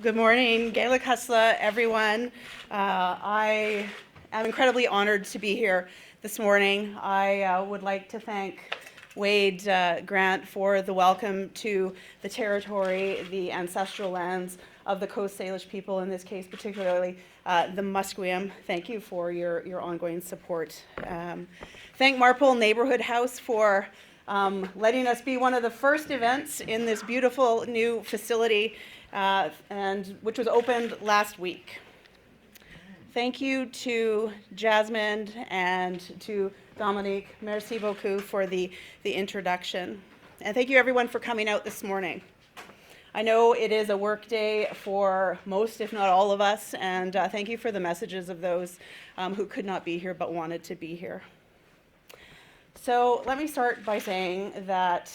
Good morning, Gaelic Husla, everyone. I am incredibly honored to be here this morning. I would like to thank Wade Grant for the welcome to the territory, the ancestral lands of the Coast Salish people, in this case particularly the Musqueam. Thank you for your ongoing support. Thank Marpole Neighborhood House for letting us be one of the first events in this beautiful new facility, and which was opened last week. Thank you to Jasmine and to Dominique. Merci beaucoup for the introduction. And thank you everyone for coming out this morning. I know it is a work day for most, if not all of us, and thank you for the messages of those who could not be here but wanted to be here. So let me start by saying that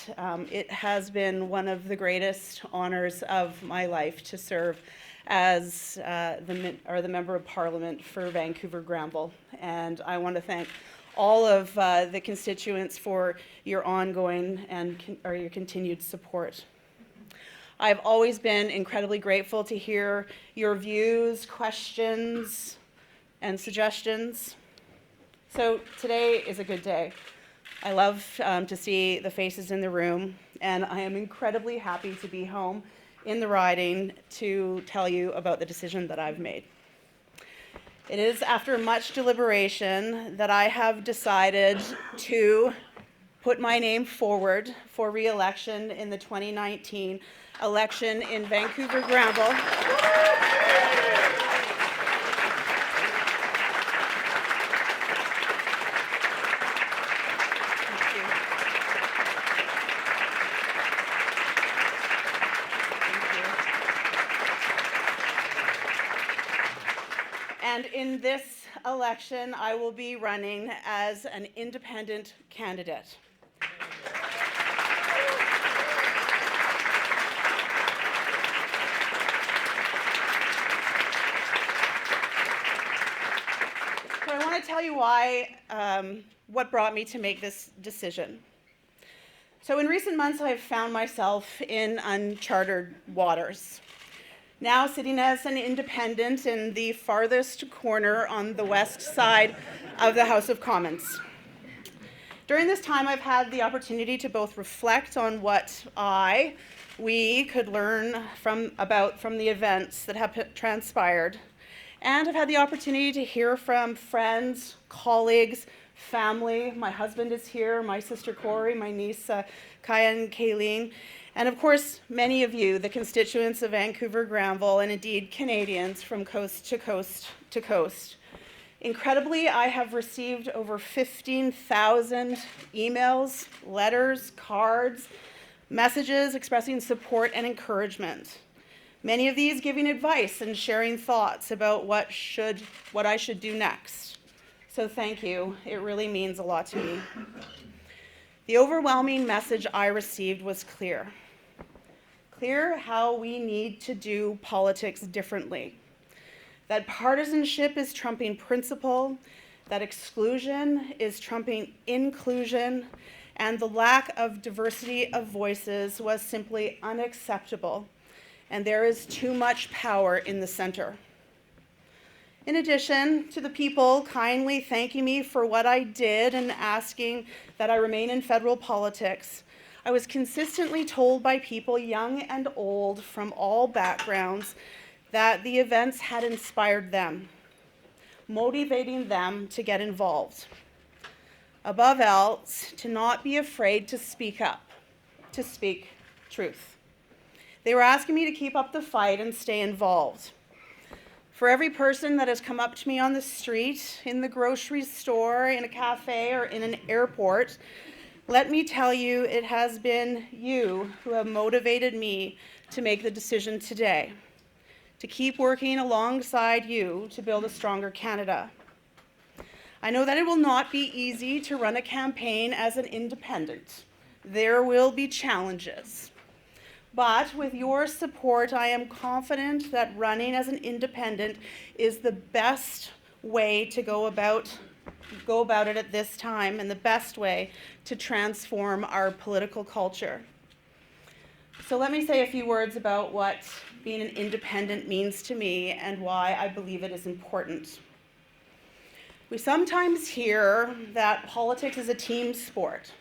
it has been one of the greatest honors of my life to serve as the Member of Parliament for Vancouver-Granville. And I want to thank all of the constituents for your ongoing and your continued support. I've always been incredibly grateful to hear your views, questions, and suggestions. So today is a good day. I love to see the faces in the room, and I am incredibly happy to be home in the riding to tell you about the decision that I've made. It is after much deliberation that I have decided to put my name forward for re-election in the 2019 election in Vancouver-Granville. And in this election, I will be running as an independent candidate. So I want to tell you why, what brought me to make this decision. So in recent months, I've found myself in uncharted waters. Now sitting as an independent in the farthest corner on the west side of the House of Commons. During this time, I've had the opportunity to both reflect on what we could learn from the events that have transpired, and I've had the opportunity to hear from friends, colleagues, family. My husband is here, my sister Corey, my niece Kaya and Kayleen, and of course, many of you, the constituents of Vancouver-Granville, and indeed Canadians from coast to coast to coast. Incredibly, I have received over 15,000 emails, letters, cards, messages expressing support and encouragement. Many of these giving advice and sharing thoughts about what I should do next. So thank you. It really means a lot to me. The overwhelming message I received was clear. Clear how we need to do politics differently. That partisanship is trumping principle, that exclusion is trumping inclusion, and the lack of diversity of voices was simply unacceptable, and there is too much power in the center. In addition to the people kindly thanking me for what I did and asking that I remain in federal politics, I was consistently told by people young and old from all backgrounds that the events had inspired them, motivating them to get involved. Above else, to not be afraid to speak up, to speak truth. They were asking me to keep up the fight and stay involved. For every person that has come up to me on the street, in the grocery store, in a cafe, or in an airport, let me tell you, it has been you who have motivated me to make the decision today, to keep working alongside you to build a stronger Canada. I know that it will not be easy to run a campaign as an independent. There will be challenges. But with your support, I am confident that running as an independent is the best way to go about it at this time, and the best way to transform our political culture. So let me say a few words about what being an independent means to me and why I believe it is important. We sometimes hear that politics is a team sport,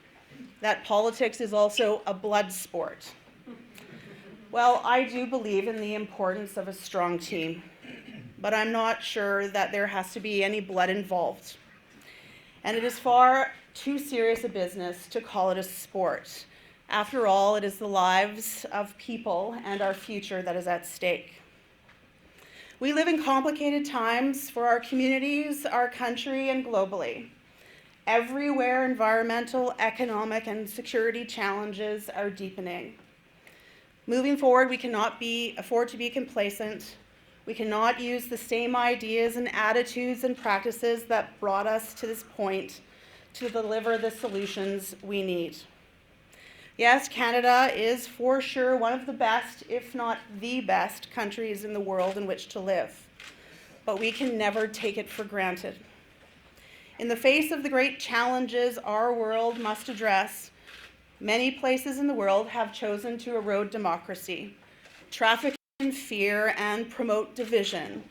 that politics is also a blood sport. Well, I do believe in the importance of a strong team, but I'm not sure that there has to be any blood involved. And it is far too serious a business to call it a sport. After all, it is the lives of people and our future that is at stake. We live in complicated times for our communities, our country, and globally. Everywhere, environmental, economic, and security challenges are deepening. Moving forward, we cannot afford to be complacent. We cannot use the same ideas and attitudes and practices that brought us to this point to deliver the solutions we need. Yes, Canada is for sure one of the best, if not the best, countries in the world in which to live. But we can never take it for granted. In the face of the great challenges our world must address, many places in the world have chosen to erode democracy, traffic in fear, and promote division,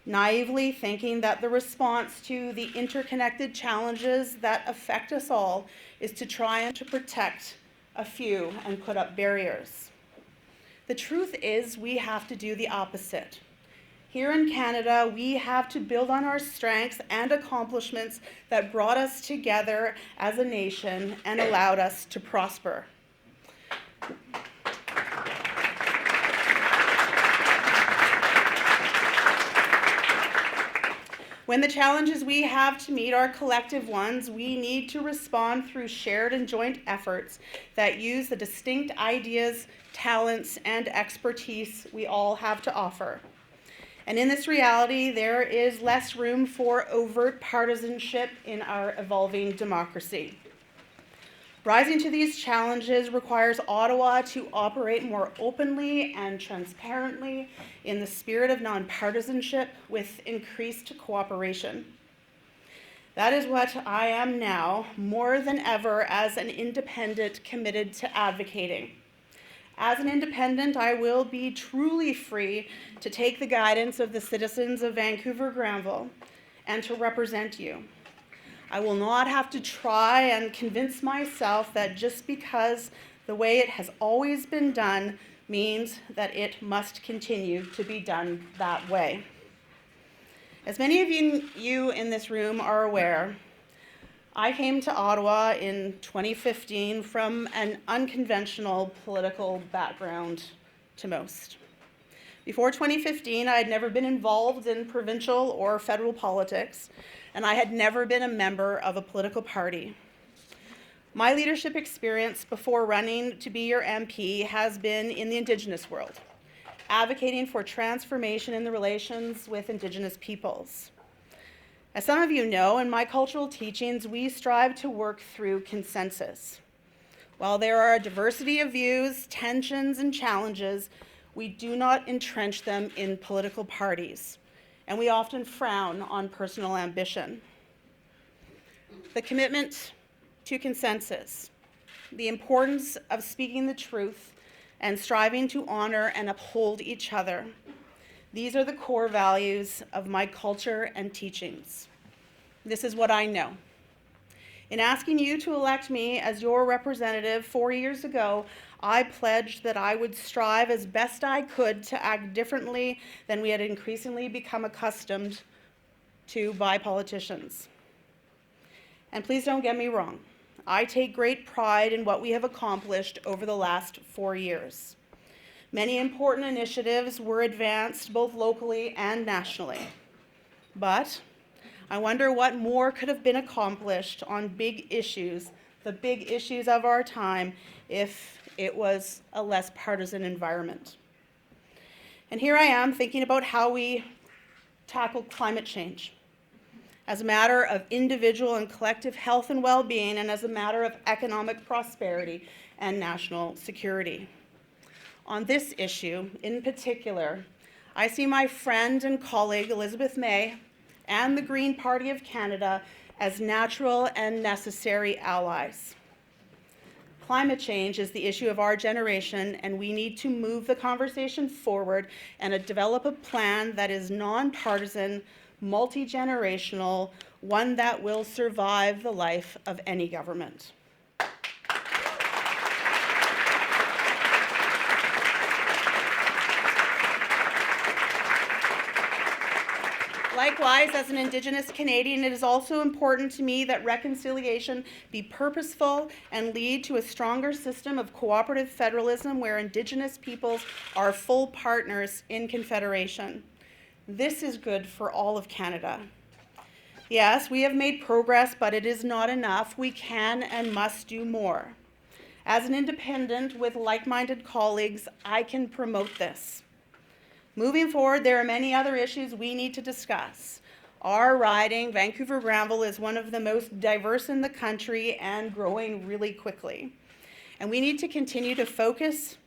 naively thinking that the response to the interconnected challenges that affect us all is to try and to protect a few and put up barriers. The truth is, we have to do the opposite. Here in Canada, we have to build on our strengths and accomplishments that brought us together as a nation and allowed us to prosper. When the challenges we have to meet are collective ones, we need to respond through shared and joint efforts that use the distinct ideas, talents, and expertise we all have to offer. And in this reality, there is less room for overt partisanship in our evolving democracy. Rising to these challenges requires Ottawa to operate more openly and transparently in the spirit of nonpartisanship with increased cooperation. That is what I am now, more than ever, as an independent committed to advocating. As an independent, I will be truly free to take the guidance of the citizens of Vancouver Granville and to represent you. I will not have to try and convince myself that just because the way it has always been done means that it must continue to be done that way. As many of you in this room are aware, I came to Ottawa in 2015 from an unconventional political background to most. Before 2015, I had never been involved in provincial or federal politics, and I had never been a member of a political party. My leadership experience before running to be your MP has been in the Indigenous world, advocating for transformation in the relations with Indigenous peoples. As some of you know, in my cultural teachings, we strive to work through consensus. While there are a diversity of views, tensions, and challenges, we do not entrench them in political parties, and we often frown on personal ambition. The commitment to consensus, the importance of speaking the truth, and striving to honor and uphold each other. These are the core values of my culture and teachings. This is what I know. In asking you to elect me as your representative 4 years ago, I pledged that I would strive as best I could to act differently than we had increasingly become accustomed to by politicians. And please don't get me wrong. I take great pride in what we have accomplished over the last 4 years. Many important initiatives were advanced both locally and nationally. But I wonder what more could have been accomplished on big issues, the big issues of our time, if it was a less partisan environment. And here I am thinking about how we tackle climate change as a matter of individual and collective health and well-being, and as a matter of economic prosperity and national security. On this issue, in particular, I see my friend and colleague Elizabeth May and the Green Party of Canada as natural and necessary allies. Climate change is the issue of our generation, and we need to move the conversation forward and develop a plan that is nonpartisan, multi-generational, one that will survive the life of any government. Likewise, as an Indigenous Canadian, it is also important to me that reconciliation be purposeful and lead to a stronger system of cooperative federalism where Indigenous peoples are full partners in Confederation. This is good for all of Canada. Yes, we have made progress, but it is not enough. We can and must do more. As an independent with like-minded colleagues, I can promote this. Moving forward, there are many other issues we need to discuss. Our riding, Vancouver-Granville, is one of the most diverse in the country and growing really quickly. And we need to continue to focus,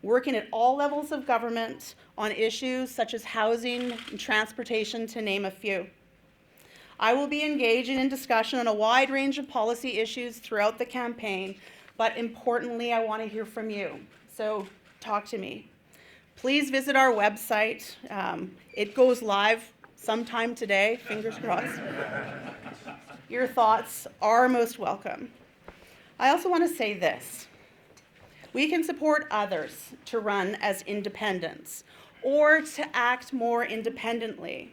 working at all levels of government on issues such as housing and transportation, to name a few. I will be engaging in discussion on a wide range of policy issues throughout the campaign, but importantly, I want to hear from you. So talk to me. Please visit our website. It goes live sometime today, fingers crossed. Your thoughts are most welcome. I also want to say this. We can support others to run as independents or to act more independently.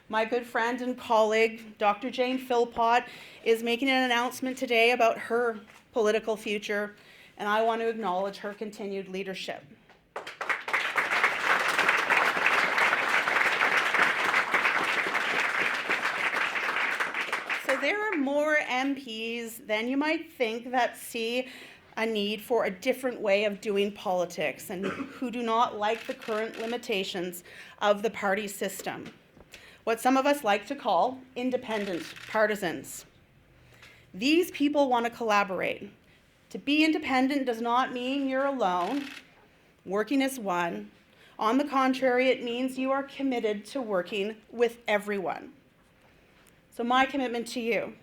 My good friend and colleague, Dr. Jane Philpott, is making an announcement today about her political future, and I want to acknowledge her continued leadership. So there are more MPs than you might think that see a need for a different way of doing politics and who do not like the current limitations of the party system. What some of us like to call independent partisans. These people want to collaborate. To be independent does not mean you're alone, working as one. On the contrary, it means you are committed to working with everyone. So my commitment to you.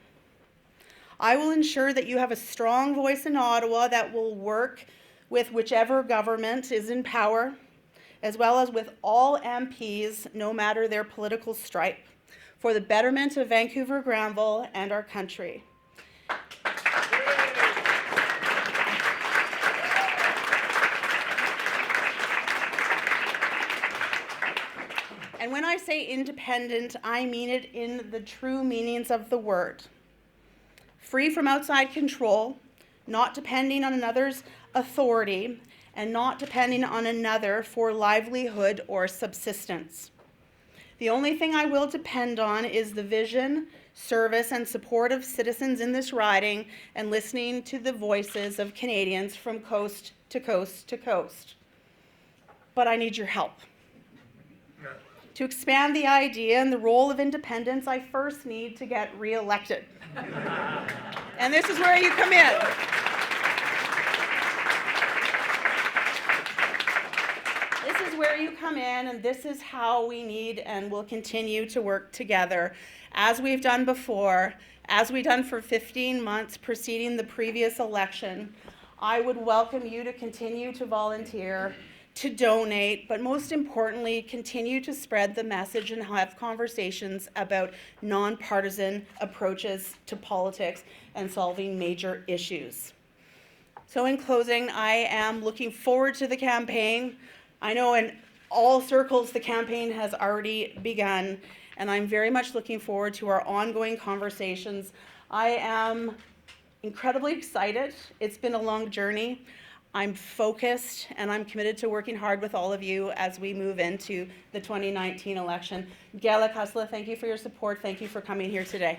I will ensure that you have a strong voice in Ottawa that will work with whichever government is in power, as well as with all MPs, no matter their political stripe, for the betterment of Vancouver-Granville and our country. And when I say independent, I mean it in the true meanings of the word. Free from outside control, not depending on another's authority, and not depending on another for livelihood or subsistence. The only thing I will depend on is the vision, service, and support of citizens in this riding and listening to the voices of Canadians from coast to coast to coast. But I need your help. To expand the idea and the role of independence, I first need to get re-elected. And this is where you come in. This is where you come in, and this is how we need and will continue to work together, as we've done before, as we've done for 15 months preceding the previous election. I would welcome you to continue to volunteer, to donate, but most importantly, continue to spread the message and have conversations about nonpartisan approaches to politics and solving major issues. So in closing, I am looking forward to the campaign. I know in all circles the campaign has already begun, and I'm very much looking forward to our ongoing conversations. I am incredibly excited. It's been a long journey. I'm focused, and I'm committed to working hard with all of you as we move into the 2019 election. Gala Kusla, thank you for your support. Thank you for coming here today.